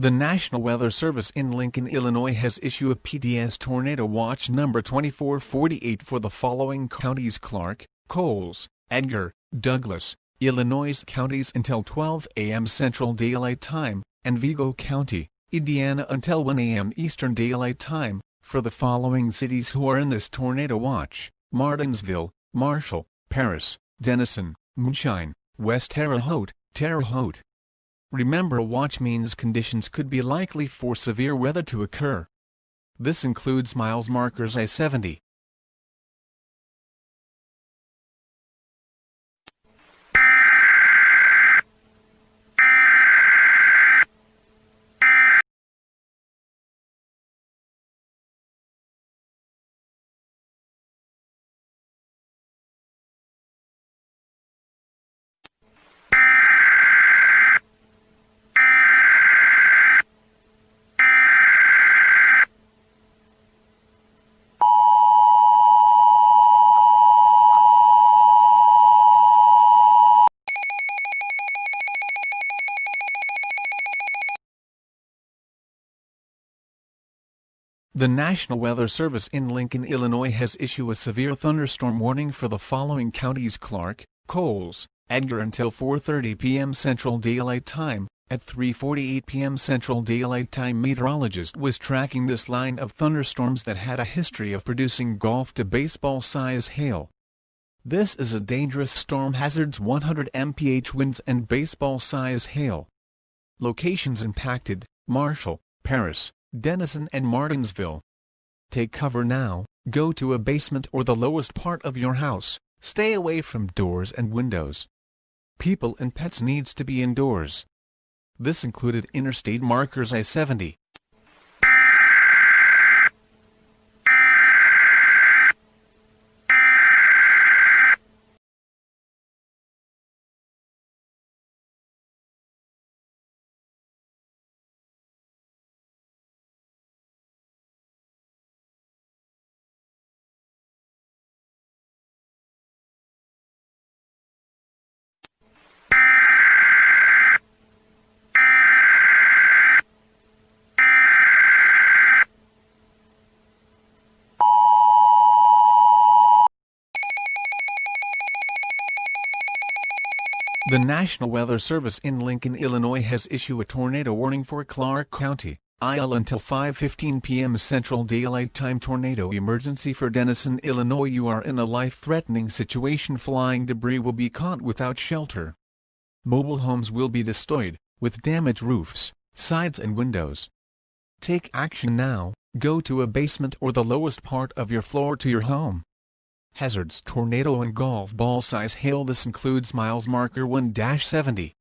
The National Weather Service in Lincoln, Illinois has issued a PDS Tornado Watch number 2448 for the following counties: Clark, Coles, Edgar, Douglas, Illinois counties until 12 a.m. Central Daylight Time, and Vigo County, Indiana until 1 a.m. Eastern Daylight Time, for the following cities who are in this tornado watch: Martinsville, Marshall, Paris, Denison, Moonshine, West Terre Haute, Terre Haute. Remember, a watch means conditions could be likely for severe weather to occur. This includes miles markers I-70. The National Weather Service in Lincoln, Illinois has issued a severe thunderstorm warning for the following counties: Clark, Coles, Edgar until 4:30 p.m. Central Daylight Time. At 3:48 p.m. Central Daylight Time, meteorologist was tracking this line of thunderstorms that had a history of producing golf to baseball size hail. This is a dangerous storm, hazards 100 mph winds and baseball size hail. Locations impacted: Marshall, Paris, Denison and Martinsville. Take cover now, go to a basement or the lowest part of your house, stay away from doors and windows. People and pets needs to be indoors. This included interstate markers I-70. The National Weather Service in Lincoln, Illinois has issued a tornado warning for Clark County, IL until 5:15 p.m. Central Daylight Time. Tornado emergency for Denison, Illinois. You are in a life-threatening situation. Flying debris will be caught without shelter. Mobile homes will be destroyed, with damaged roofs, sides and windows. Take action now, go to a basement or the lowest part of your floor to your home. Hazards: tornado and golf ball size hail. This includes miles marker 1-70.